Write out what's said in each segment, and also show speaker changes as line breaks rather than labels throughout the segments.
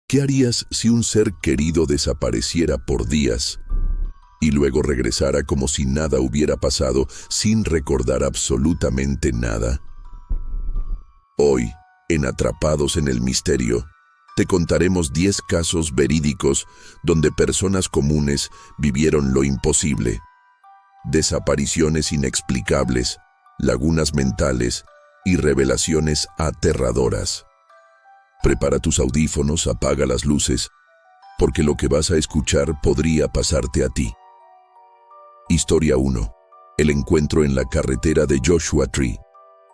¿Qué harías si un ser querido desapareciera por días y luego regresara como si nada hubiera pasado, sin recordar absolutamente nada? Hoy, en Atrapados en el Misterio, te contaremos 10 casos verídicos donde personas comunes vivieron lo imposible. Desapariciones inexplicables, lagunas mentales y revelaciones aterradoras. Prepara tus audífonos, apaga las luces, porque lo que vas a escuchar podría pasarte a ti. Historia 1. El encuentro en la carretera de Joshua Tree.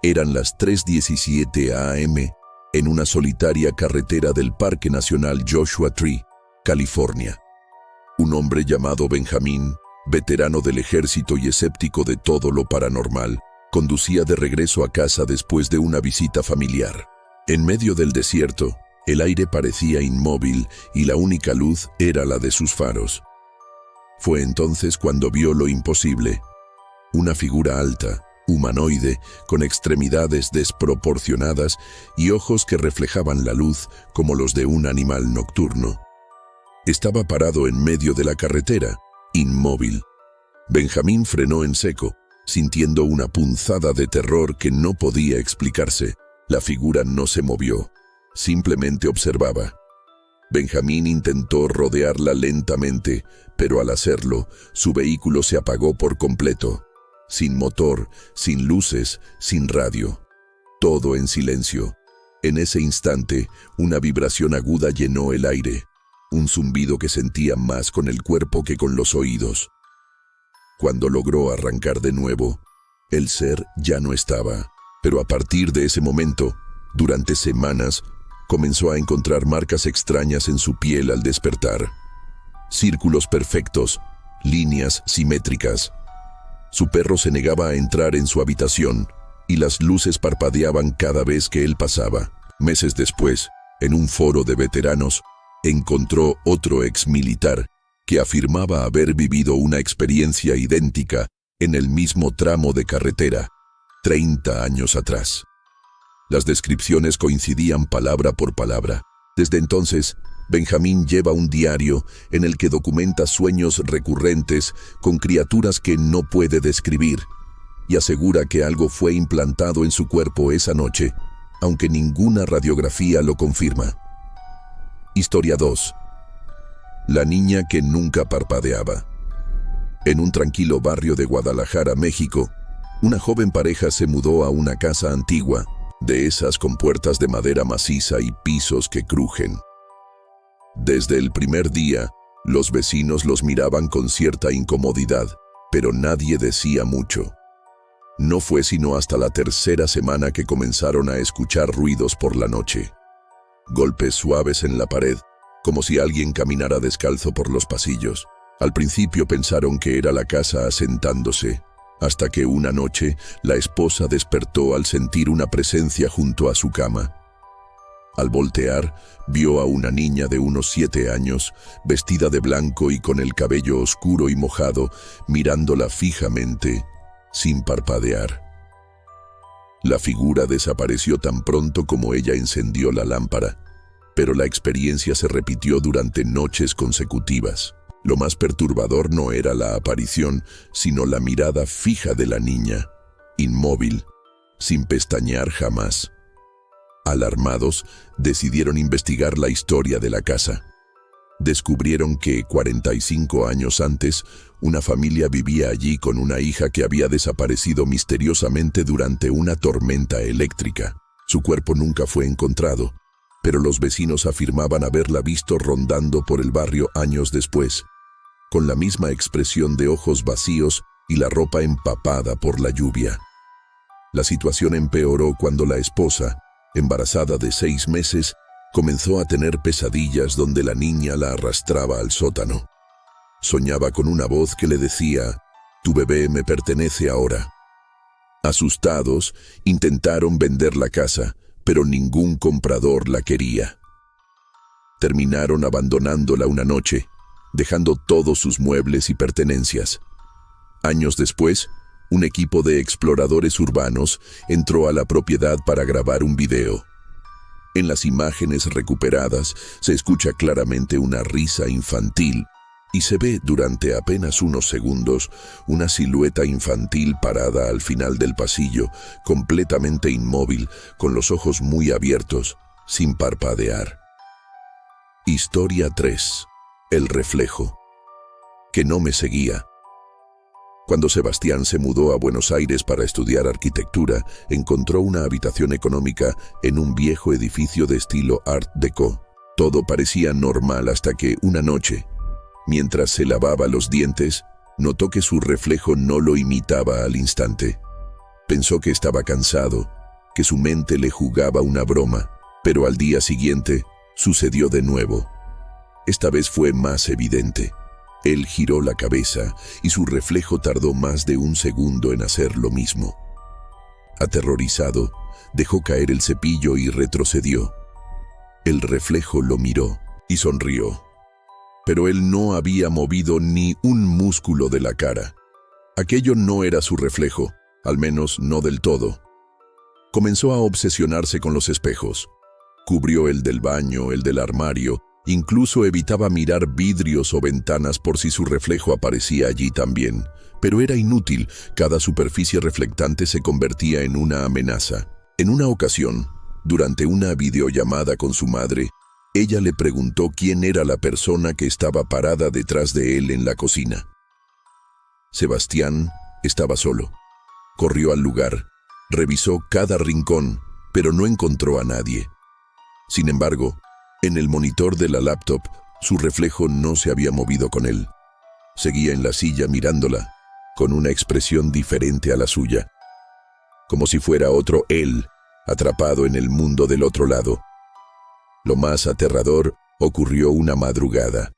Eran las 3:17 a.m. en una solitaria carretera del Parque Nacional Joshua Tree, California. Un hombre llamado Benjamín, veterano del ejército y escéptico de todo lo paranormal, conducía de regreso a casa después de una visita familiar. En medio del desierto, el aire parecía inmóvil y la única luz era la de sus faros. Fue entonces cuando vio lo imposible. Una figura alta, humanoide, con extremidades desproporcionadas y ojos que reflejaban la luz como los de un animal nocturno. Estaba parado en medio de la carretera, inmóvil. Benjamín frenó en seco, sintiendo una punzada de terror que no podía explicarse. La figura no se movió, simplemente observaba. Benjamín intentó rodearla lentamente, pero al hacerlo, su vehículo se apagó por completo. Sin motor, sin luces, sin radio. Todo en silencio. En ese instante, una vibración aguda llenó el aire, un zumbido que sentía más con el cuerpo que con los oídos. Cuando logró arrancar de nuevo, el ser ya no estaba. Pero a partir de ese momento, durante semanas, comenzó a encontrar marcas extrañas en su piel al despertar. Círculos perfectos, líneas simétricas. Su perro se negaba a entrar en su habitación y las luces parpadeaban cada vez que él pasaba. Meses después, en un foro de veteranos, encontró otro exmilitar que afirmaba haber vivido una experiencia idéntica en el mismo tramo de carretera, 30 años atrás. Las descripciones coincidían palabra por palabra. Desde entonces, Benjamín lleva un diario en el que documenta sueños recurrentes con criaturas que no puede describir y asegura que algo fue implantado en su cuerpo esa noche, aunque ninguna radiografía lo confirma. Historia 2. La niña que nunca parpadeaba. En un tranquilo barrio de Guadalajara, México, una joven pareja se mudó a una casa antigua, de esas con puertas de madera maciza y pisos que crujen. Desde el primer día, los vecinos los miraban con cierta incomodidad, pero nadie decía mucho. No fue sino hasta la tercera semana que comenzaron a escuchar ruidos por la noche. Golpes suaves en la pared, como si alguien caminara descalzo por los pasillos. Al principio pensaron que era la casa asentándose, hasta que una noche la esposa despertó al sentir una presencia junto a su cama. Al voltear, vio a una niña de unos 7 años, vestida de blanco y con el cabello oscuro y mojado, mirándola fijamente, sin parpadear. La figura desapareció tan pronto como ella encendió la lámpara, pero la experiencia se repitió durante noches consecutivas. Lo más perturbador no era la aparición, sino la mirada fija de la niña, inmóvil, sin pestañear jamás. Alarmados, decidieron investigar la historia de la casa. Descubrieron que 45 años antes, una familia vivía allí con una hija que había desaparecido misteriosamente durante una tormenta eléctrica. Su cuerpo nunca fue encontrado, pero los vecinos afirmaban haberla visto rondando por el barrio años después, con la misma expresión de ojos vacíos y la ropa empapada por la lluvia. La situación empeoró cuando la esposa, embarazada de 6 meses, comenzó a tener pesadillas donde la niña la arrastraba al sótano. Soñaba con una voz que le decía: «Tu bebé me pertenece ahora». Asustados, intentaron vender la casa, pero ningún comprador la quería. Terminaron abandonándola una noche, dejando todos sus muebles y pertenencias. Años después, un equipo de exploradores urbanos entró a la propiedad para grabar un video. En las imágenes recuperadas se escucha claramente una risa infantil y se ve durante apenas unos segundos una silueta infantil parada al final del pasillo, completamente inmóvil, con los ojos muy abiertos, sin parpadear. Historia 3. El reflejo. Que no me seguía. Cuando Sebastián se mudó a Buenos Aires para estudiar arquitectura, encontró una habitación económica en un viejo edificio de estilo Art Deco. Todo parecía normal hasta que, una noche, mientras se lavaba los dientes, notó que su reflejo no lo imitaba al instante. Pensó que estaba cansado, que su mente le jugaba una broma, pero al día siguiente sucedió de nuevo. Esta vez fue más evidente. Él giró la cabeza y su reflejo tardó más de un segundo en hacer lo mismo. Aterrorizado, dejó caer el cepillo y retrocedió. El reflejo lo miró y sonrió. Pero él no había movido ni un músculo de la cara. Aquello no era su reflejo, al menos no del todo. Comenzó a obsesionarse con los espejos. Cubrió el del baño, el del armario, incluso evitaba mirar vidrios o ventanas por si su reflejo aparecía allí también. Pero era inútil, cada superficie reflectante se convertía en una amenaza. En una ocasión, durante una videollamada con su madre, ella le preguntó quién era la persona que estaba parada detrás de él en la cocina. Sebastián estaba solo. Corrió al lugar, revisó cada rincón, pero no encontró a nadie. Sin embargo, en el monitor de la laptop, su reflejo no se había movido con él. Seguía en la silla mirándola, con una expresión diferente a la suya, como si fuera otro él, atrapado en el mundo del otro lado. Lo más aterrador ocurrió una madrugada.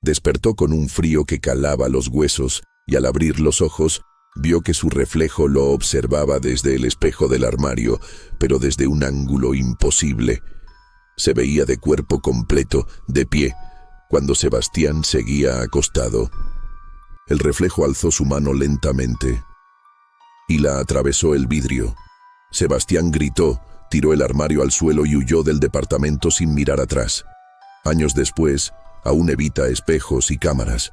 Despertó con un frío que calaba los huesos y al abrir los ojos, vio que su reflejo lo observaba desde el espejo del armario, pero desde un ángulo imposible. Se veía de cuerpo completo, de pie, cuando Sebastián seguía acostado. El reflejo alzó su mano lentamente y la atravesó el vidrio. Sebastián gritó, tiró el armario al suelo y huyó del departamento sin mirar atrás. Años después, aún evita espejos y cámaras.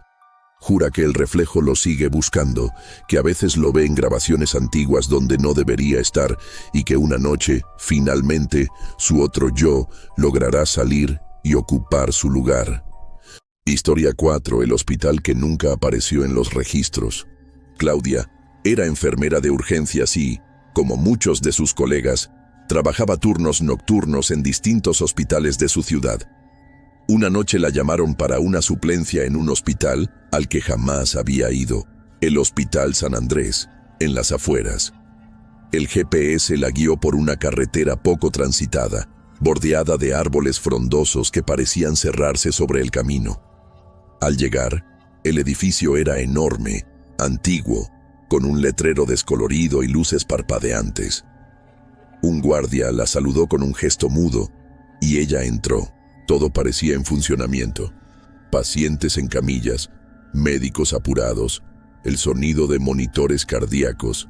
Jura que el reflejo lo sigue buscando, que a veces lo ve en grabaciones antiguas donde no debería estar y que una noche, finalmente, su otro yo logrará salir y ocupar su lugar. Historia 4. El hospital que nunca apareció en los registros. Claudia era enfermera de urgencias y, como muchos de sus colegas, trabajaba turnos nocturnos en distintos hospitales de su ciudad. Una noche la llamaron para una suplencia en un hospital al que jamás había ido, el Hospital San Andrés, en las afueras. El GPS la guió por una carretera poco transitada, bordeada de árboles frondosos que parecían cerrarse sobre el camino. Al llegar, el edificio era enorme, antiguo, con un letrero descolorido y luces parpadeantes. Un guardia la saludó con un gesto mudo y ella entró. Todo parecía en funcionamiento. Pacientes en camillas, médicos apurados, el sonido de monitores cardíacos.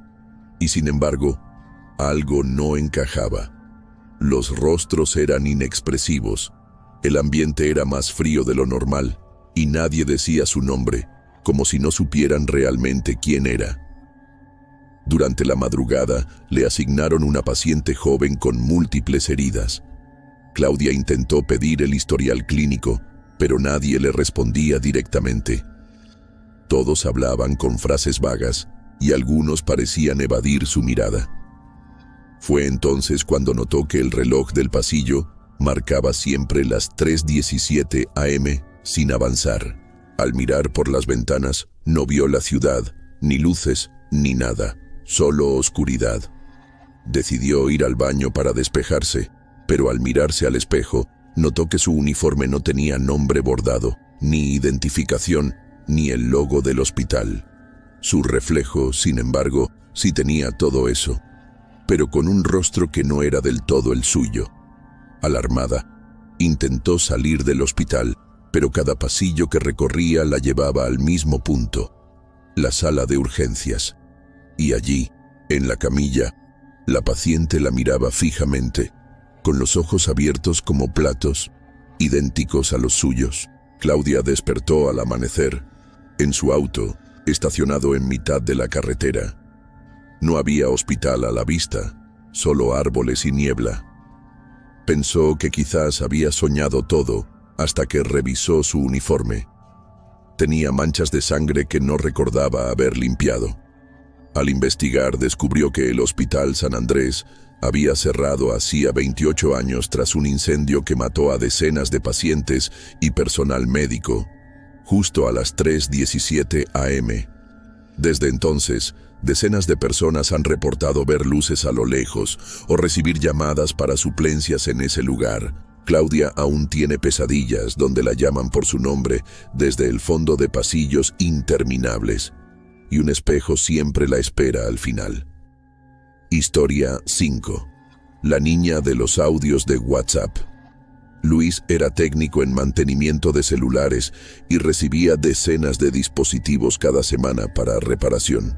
Y sin embargo, algo no encajaba. Los rostros eran inexpresivos. El ambiente era más frío de lo normal y nadie decía su nombre, como si no supieran realmente quién era. Durante la madrugada, le asignaron una paciente joven con múltiples heridas. Claudia intentó pedir el historial clínico, pero nadie le respondía directamente. Todos hablaban con frases vagas y algunos parecían evadir su mirada. Fue entonces cuando notó que el reloj del pasillo marcaba siempre las 3:17 am sin avanzar. Al mirar por las ventanas, no vio la ciudad, ni luces, ni nada, solo oscuridad. Decidió ir al baño para despejarse, pero al mirarse al espejo, notó que su uniforme no tenía nombre bordado, ni identificación, ni el logo del hospital. Su reflejo, sin embargo, sí tenía todo eso, pero con un rostro que no era del todo el suyo. Alarmada, intentó salir del hospital, pero cada pasillo que recorría la llevaba al mismo punto, la sala de urgencias. Y allí, en la camilla, la paciente la miraba fijamente. con los ojos abiertos como platos, idénticos a los suyos. Claudia despertó al amanecer, en su auto, estacionado en mitad de la carretera. No había hospital a la vista, solo árboles y niebla. Pensó que quizás había soñado todo hasta que revisó su uniforme. Tenía manchas de sangre que no recordaba haber limpiado. Al investigar, descubrió que el Hospital San Andrés había cerrado hacía 28 años tras un incendio que mató a decenas de pacientes y personal médico, justo a las 3:17 am. Desde entonces, decenas de personas han reportado ver luces a lo lejos o recibir llamadas para suplencias en ese lugar. Claudia aún tiene pesadillas donde la llaman por su nombre desde el fondo de pasillos interminables, y un espejo siempre la espera al final. Historia 5. La niña de los audios de WhatsApp. Luis era técnico en mantenimiento de celulares y recibía decenas de dispositivos cada semana para reparación.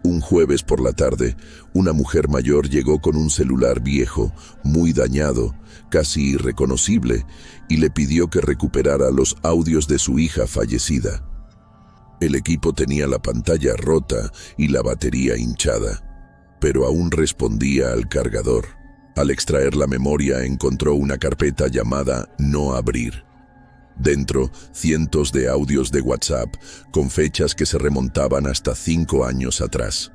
Un jueves por la tarde, una mujer mayor llegó con un celular viejo, muy dañado, casi irreconocible, y le pidió que recuperara los audios de su hija fallecida. El equipo tenía la pantalla rota y la batería hinchada, pero aún respondía al cargador. Al extraer la memoria, encontró una carpeta llamada No abrir. Dentro, cientos de audios de WhatsApp con fechas que se remontaban hasta 5 años atrás.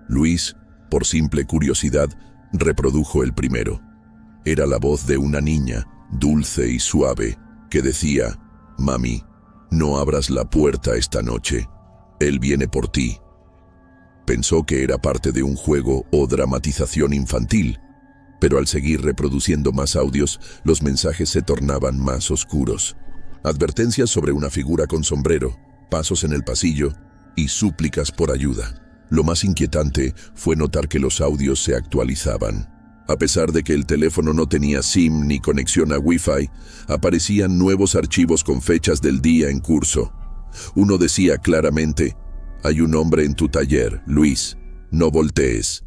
Luis, por simple curiosidad, reprodujo el primero. Era la voz de una niña, dulce y suave, que decía: «Mami, no abras la puerta esta noche. Él viene por ti». Pensó que era parte de un juego o dramatización infantil, pero al seguir reproduciendo más audios, los mensajes se tornaban más oscuros. Advertencias sobre una figura con sombrero, pasos en el pasillo y súplicas por ayuda. Lo más inquietante fue notar que los audios se actualizaban. A pesar de que el teléfono no tenía SIM ni conexión a Wi-Fi, aparecían nuevos archivos con fechas del día en curso. Uno decía claramente: «Hay un hombre en tu taller, Luis, no voltees».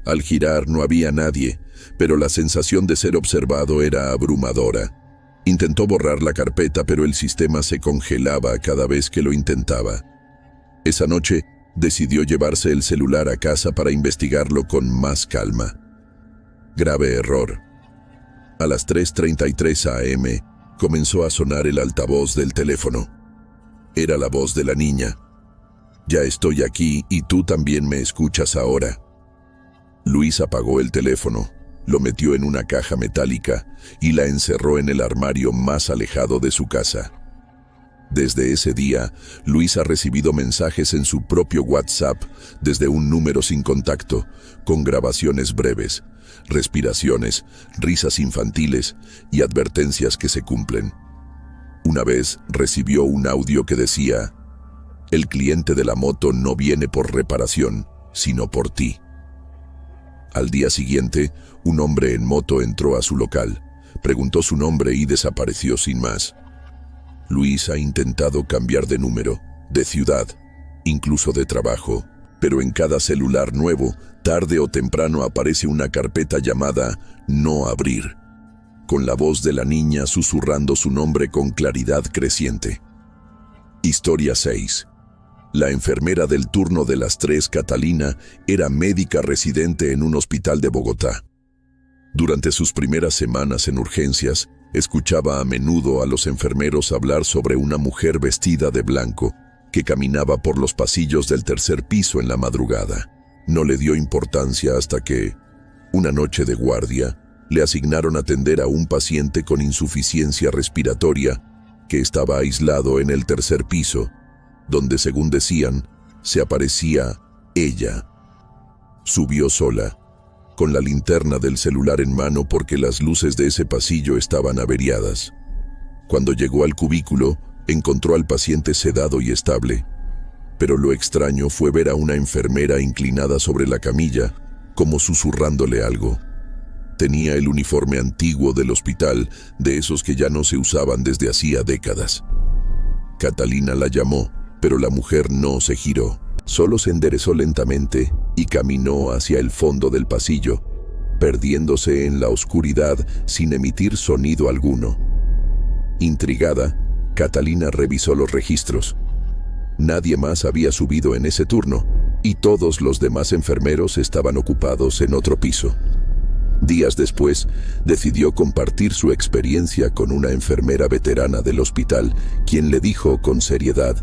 Al girar no había nadie, pero la sensación de ser observado era abrumadora. Intentó borrar la carpeta, pero el sistema se congelaba cada vez que lo intentaba. Esa noche, decidió llevarse el celular a casa para investigarlo con más calma. Grave error. A las 3:33 am, comenzó a sonar el altavoz del teléfono. Era la voz de la niña. «Ya estoy aquí y tú también me escuchas ahora». Luis apagó el teléfono, lo metió en una caja metálica y la encerró en el armario más alejado de su casa. Desde ese día, Luis ha recibido mensajes en su propio WhatsApp desde un número sin contacto, con grabaciones breves, respiraciones, risas infantiles y advertencias que se cumplen. Una vez recibió un audio que decía: «El cliente de la moto no viene por reparación, sino por ti». Al día siguiente, un hombre en moto entró a su local, preguntó su nombre y desapareció sin más. Luis ha intentado cambiar de número, de ciudad, incluso de trabajo, pero en cada celular nuevo, tarde o temprano aparece una carpeta llamada No abrir, con la voz de la niña susurrando su nombre con claridad creciente. Historia 6. La enfermera del turno de las 3, Catalina, era médica residente en un hospital de Bogotá. Durante sus primeras semanas en urgencias, escuchaba a menudo a los enfermeros hablar sobre una mujer vestida de blanco que caminaba por los pasillos del 3er piso en la madrugada. No le dio importancia hasta que, una noche de guardia, le asignaron atender a un paciente con insuficiencia respiratoria que estaba aislado en el 3er piso, donde, según decían, se aparecía ella. Subió sola, con la linterna del celular en mano porque las luces de ese pasillo estaban averiadas. Cuando llegó al cubículo, encontró al paciente sedado y estable, pero lo extraño fue ver a una enfermera inclinada sobre la camilla, como susurrándole algo. Tenía el uniforme antiguo del hospital, de esos que ya no se usaban desde hacía décadas. Catalina la llamó, pero la mujer no se giró. Solo se enderezó lentamente y caminó hacia el fondo del pasillo, perdiéndose en la oscuridad sin emitir sonido alguno. Intrigada, Catalina revisó los registros. Nadie más había subido en ese turno, y todos los demás enfermeros estaban ocupados en otro piso. Días después, decidió compartir su experiencia con una enfermera veterana del hospital, quien le dijo con seriedad: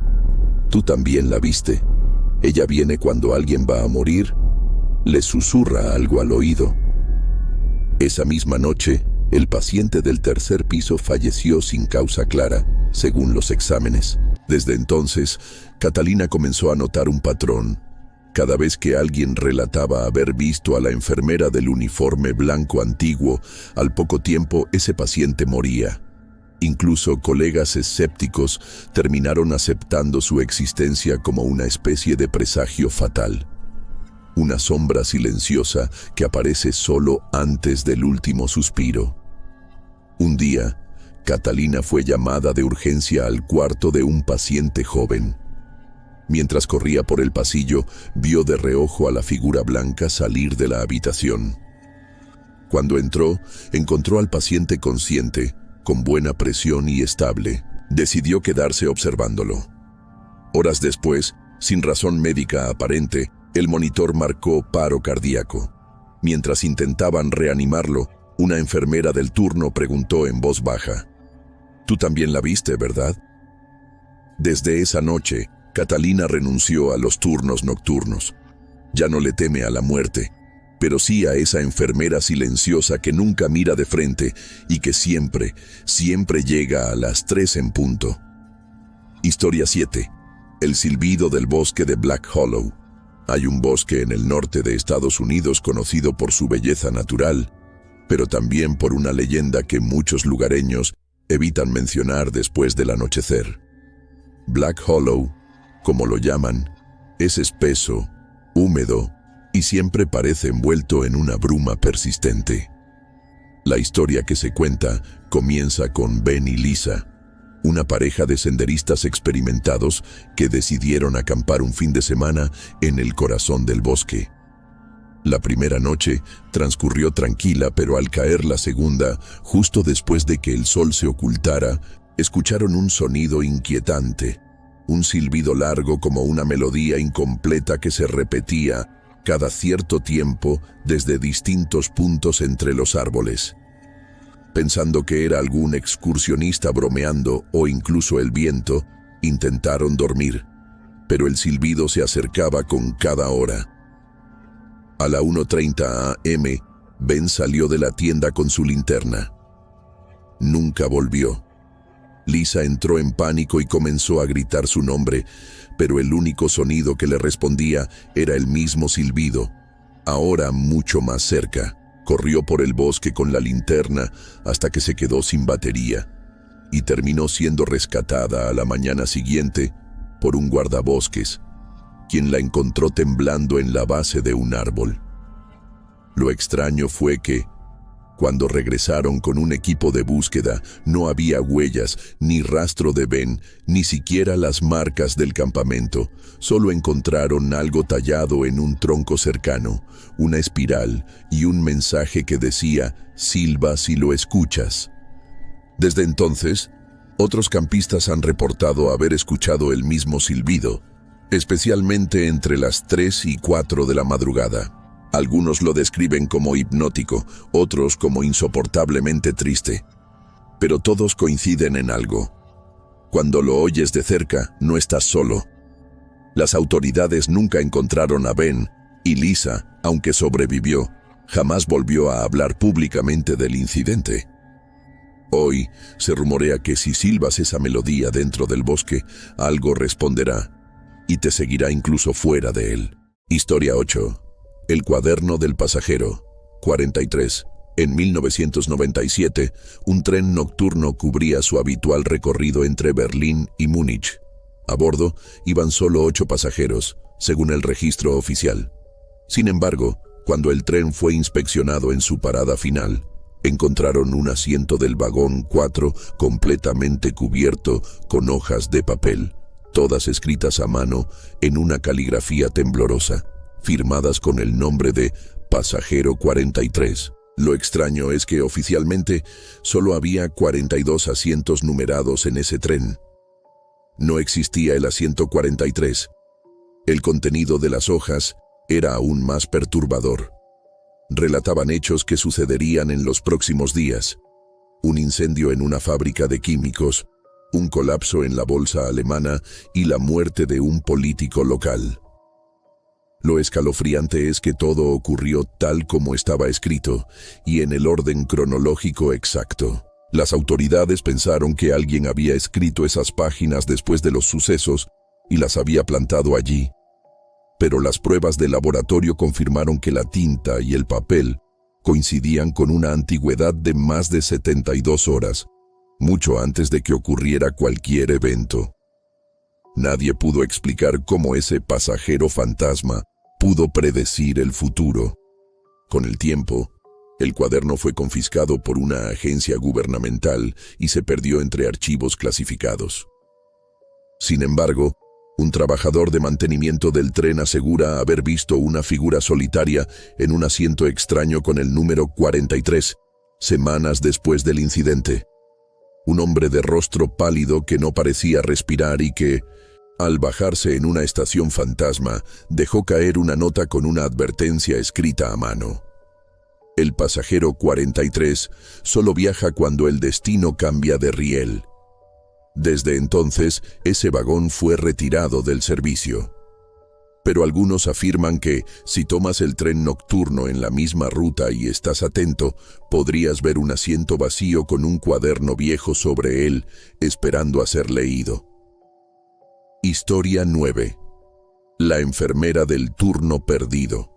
«Tú también la viste. Ella viene cuando alguien va a morir». Le susurra algo al oído. Esa misma noche, el paciente del tercer piso falleció sin causa clara, según los exámenes. Desde entonces, Catalina comenzó a notar un patrón. Cada vez que alguien relataba haber visto a la enfermera del uniforme blanco antiguo, al poco tiempo ese paciente moría. Incluso colegas escépticos terminaron aceptando su existencia como una especie de presagio fatal. Una sombra silenciosa que aparece solo antes del último suspiro. Un día, Catalina fue llamada de urgencia al cuarto de un paciente joven. Mientras corría por el pasillo, vio de reojo a la figura blanca salir de la habitación. Cuando entró, encontró al paciente consciente, con buena presión y estable. Decidió quedarse observándolo. Horas después, sin razón médica aparente, el monitor marcó paro cardíaco. Mientras intentaban reanimarlo, una enfermera del turno preguntó en voz baja: «Tú también la viste, ¿verdad?». Desde esa noche, Catalina renunció a los turnos nocturnos. Ya no le teme a la muerte, pero sí a esa enfermera silenciosa que nunca mira de frente y que siempre llega a las 3 en punto. Historia 7. El silbido del bosque de Black Hollow. Hay un bosque en el norte de Estados Unidos conocido por su belleza natural, pero también por una leyenda que muchos lugareños evitan mencionar después del anochecer. Black Hollow, como lo llaman, es espeso, húmedo y siempre parece envuelto en una bruma persistente. La historia que se cuenta comienza con Ben y Lisa, una pareja de senderistas experimentados que decidieron acampar un fin de semana en el corazón del bosque. La primera noche transcurrió tranquila, pero al caer la segunda, justo después de que el sol se ocultara, escucharon un sonido inquietante, un silbido largo como una melodía incompleta que se repetía cada cierto tiempo desde distintos puntos entre los árboles. Pensando que era algún excursionista bromeando o incluso el viento, intentaron dormir, pero el silbido se acercaba con cada hora. A la 1:30 a.m., Ben salió de la tienda con su linterna. Nunca volvió. Lisa entró en pánico y comenzó a gritar su nombre, pero el único sonido que le respondía era el mismo silbido, ahora mucho más cerca. Corrió por el bosque con la linterna hasta que se quedó sin batería y terminó siendo rescatada a la mañana siguiente por un guardabosques, quien la encontró temblando en la base de un árbol. Lo extraño fue que, cuando regresaron con un equipo de búsqueda, no había huellas, ni rastro de Ben, ni siquiera las marcas del campamento. Solo encontraron algo tallado en un tronco cercano, una espiral y un mensaje que decía: «Silba si lo escuchas». Desde entonces, otros campistas han reportado haber escuchado el mismo silbido, especialmente entre las 3 y 4 de la madrugada. Algunos lo describen como hipnótico, otros como insoportablemente triste. Pero todos coinciden en algo. Cuando lo oyes de cerca, no estás solo. Las autoridades nunca encontraron a Ben, y Lisa, aunque sobrevivió, jamás volvió a hablar públicamente del incidente. Hoy se rumorea que si silbas esa melodía dentro del bosque, algo responderá, y te seguirá incluso fuera de él. Historia 8. El cuaderno del pasajero. 43. En 1997, un tren nocturno cubría su habitual recorrido entre Berlín y Múnich. A bordo iban solo 8 pasajeros, según el registro oficial. Sin embargo, cuando el tren fue inspeccionado en su parada final, encontraron un asiento del vagón 4 completamente cubierto con hojas de papel, todas escritas a mano en una caligrafía temblorosa, firmadas con el nombre de Pasajero 43. Lo extraño es que oficialmente solo había 42 asientos numerados en ese tren. No existía el asiento 43. El contenido de las hojas era aún más perturbador. Relataban hechos que sucederían en los próximos días. Un incendio en una fábrica de químicos, un colapso en la bolsa alemana y la muerte de un político local. Lo escalofriante es que todo ocurrió tal como estaba escrito y en el orden cronológico exacto. Las autoridades pensaron que alguien había escrito esas páginas después de los sucesos y las había plantado allí. Pero las pruebas de laboratorio confirmaron que la tinta y el papel coincidían con una antigüedad de más de 72 horas, mucho antes de que ocurriera cualquier evento. Nadie pudo explicar cómo ese pasajero fantasma pudo predecir el futuro. Con el tiempo, el cuaderno fue confiscado por una agencia gubernamental y se perdió entre archivos clasificados. Sin embargo, un trabajador de mantenimiento del tren asegura haber visto una figura solitaria en un asiento extraño con el número 43, semanas después del incidente. Un hombre de rostro pálido que no parecía respirar y que, al bajarse en una estación fantasma, dejó caer una nota con una advertencia escrita a mano. El pasajero 43 solo viaja cuando el destino cambia de riel. Desde entonces, ese vagón fue retirado del servicio. Pero algunos afirman que, si tomas el tren nocturno en la misma ruta y estás atento, podrías ver un asiento vacío con un cuaderno viejo sobre él, esperando a ser leído. Historia 9. La enfermera del turno perdido.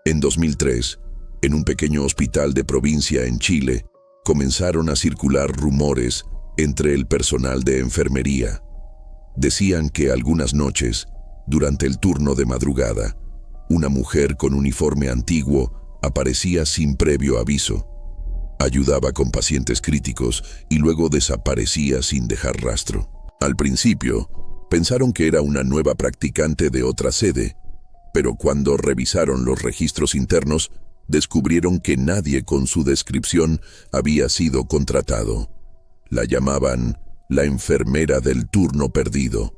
En 2003, en un pequeño hospital de provincia en Chile, comenzaron a circular rumores entre el personal de enfermería. Decían que algunas noches, durante el turno de madrugada, una mujer con uniforme antiguo aparecía sin previo aviso. Ayudaba con pacientes críticos y luego desaparecía sin dejar rastro. Al principio, pensaron que era una nueva practicante de otra sede, pero cuando revisaron los registros internos, descubrieron que nadie con su descripción había sido contratado. La llamaban la enfermera del turno perdido.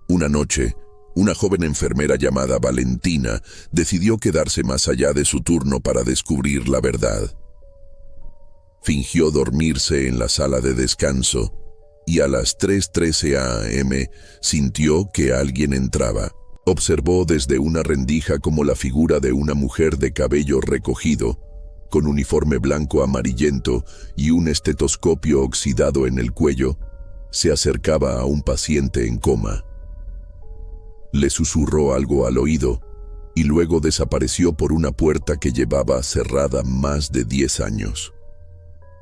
Una noche, una joven enfermera llamada Valentina decidió quedarse más allá de su turno para descubrir la verdad. Fingió dormirse en la sala de descanso y a las 3:13 a.m. sintió que alguien entraba. Observó desde una rendija como la figura de una mujer de cabello recogido, con uniforme blanco amarillento y un estetoscopio oxidado en el cuello, se acercaba a un paciente en coma. Le susurró algo al oído y luego desapareció por una puerta que llevaba cerrada más de 10 años.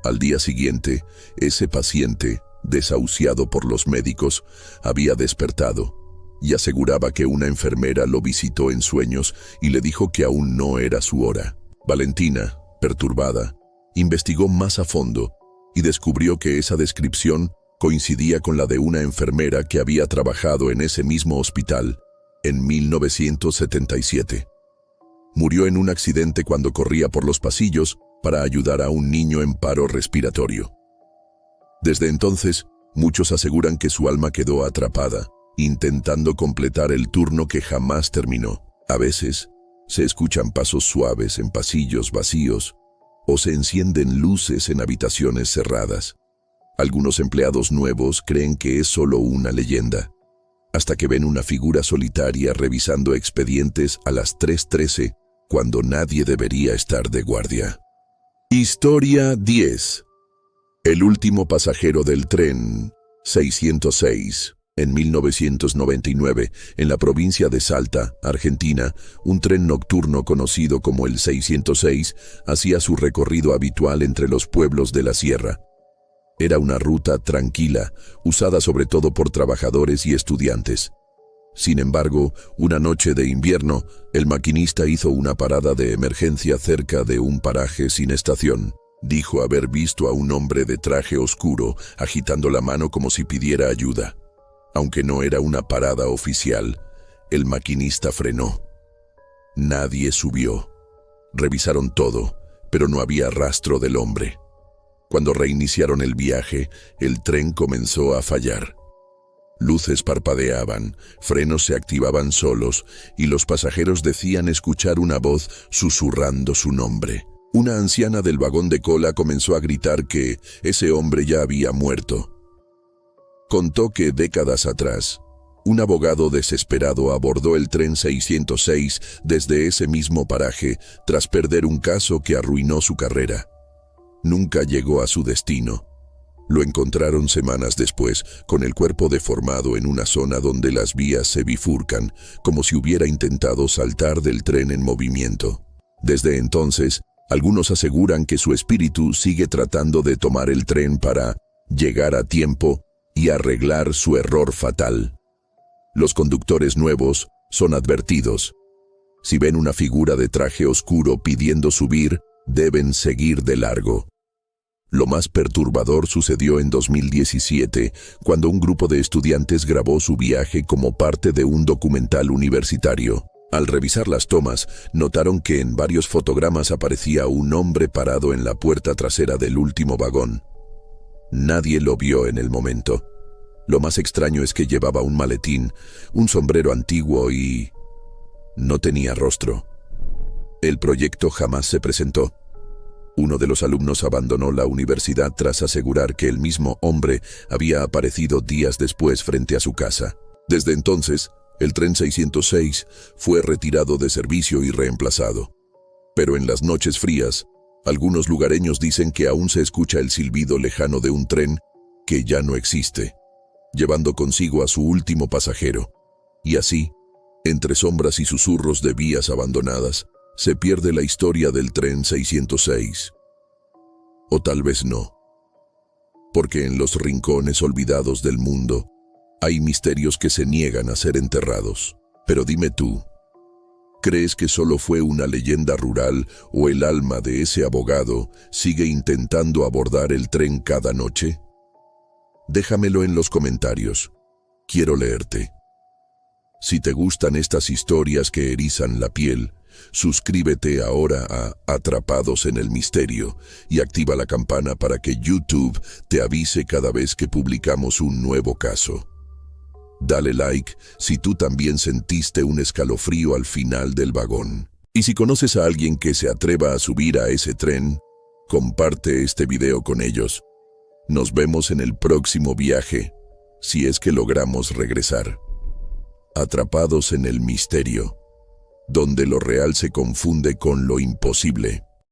Al día siguiente, ese paciente, desahuciado por los médicos, había despertado y aseguraba que una enfermera lo visitó en sueños y le dijo que aún no era su hora. Valentina, perturbada, investigó más a fondo y descubrió que esa descripción coincidía con la de una enfermera que había trabajado en ese mismo hospital en 1977. Murió en un accidente cuando corría por los pasillos para ayudar a un niño en paro respiratorio. Desde entonces, muchos aseguran que su alma quedó atrapada, intentando completar el turno que jamás terminó. A veces, se escuchan pasos suaves en pasillos vacíos o se encienden luces en habitaciones cerradas. Algunos empleados nuevos creen que es solo una leyenda, hasta que ven una figura solitaria revisando expedientes a las 3:13 cuando nadie debería estar de guardia. Historia 10. El último pasajero del tren 606. En 1999, en la provincia de Salta, Argentina, un tren nocturno conocido como el 606 hacía su recorrido habitual entre los pueblos de la sierra. Era una ruta tranquila, usada sobre todo por trabajadores y estudiantes. Sin embargo, una noche de invierno, el maquinista hizo una parada de emergencia cerca de un paraje sin estación. Dijo haber visto a un hombre de traje oscuro agitando la mano como si pidiera ayuda. Aunque no era una parada oficial, el maquinista frenó. Nadie subió. Revisaron todo, pero no había rastro del hombre. Cuando reiniciaron el viaje, el tren comenzó a fallar. Luces parpadeaban, frenos se activaban solos y los pasajeros decían escuchar una voz susurrando su nombre. Una anciana del vagón de cola comenzó a gritar que ese hombre ya había muerto. Contó que décadas atrás, un abogado desesperado abordó el tren 606 desde ese mismo paraje tras perder un caso que arruinó su carrera. Nunca llegó a su destino. Lo encontraron semanas después, con el cuerpo deformado en una zona donde las vías se bifurcan, como si hubiera intentado saltar del tren en movimiento. Desde entonces, algunos aseguran que su espíritu sigue tratando de tomar el tren para llegar a tiempo y arreglar su error fatal. Los conductores nuevos son advertidos. Si ven una figura de traje oscuro pidiendo subir, deben seguir de largo. Lo más perturbador sucedió en 2017, cuando un grupo de estudiantes grabó su viaje como parte de un documental universitario. Al revisar las tomas, notaron que en varios fotogramas aparecía un hombre parado en la puerta trasera del último vagón. Nadie lo vio en el momento. Lo más extraño es que llevaba un maletín, un sombrero antiguo y no tenía rostro. El proyecto jamás se presentó. Uno de los alumnos abandonó la universidad tras asegurar que el mismo hombre había aparecido días después frente a su casa. Desde entonces, el tren 606 fue retirado de servicio y reemplazado. Pero en las noches frías, algunos lugareños dicen que aún se escucha el silbido lejano de un tren que ya no existe, llevando consigo a su último pasajero. Y así, entre sombras y susurros de vías abandonadas, se pierde la historia del tren 606. O tal vez no. Porque en los rincones olvidados del mundo, hay misterios que se niegan a ser enterrados. Pero dime tú, ¿crees que solo fue una leyenda rural o el alma de ese abogado sigue intentando abordar el tren cada noche? Déjamelo en los comentarios. Quiero leerte. Si te gustan estas historias que erizan la piel, suscríbete ahora a Atrapados en el Misterio y activa la campana para que YouTube te avise cada vez que publicamos un nuevo caso. Dale like si tú también sentiste un escalofrío al final del vagón. Y si conoces a alguien que se atreva a subir a ese tren, comparte este video con ellos. Nos vemos en el próximo viaje, si es que logramos regresar. Atrapados en el Misterio, donde lo real se confunde con lo imposible.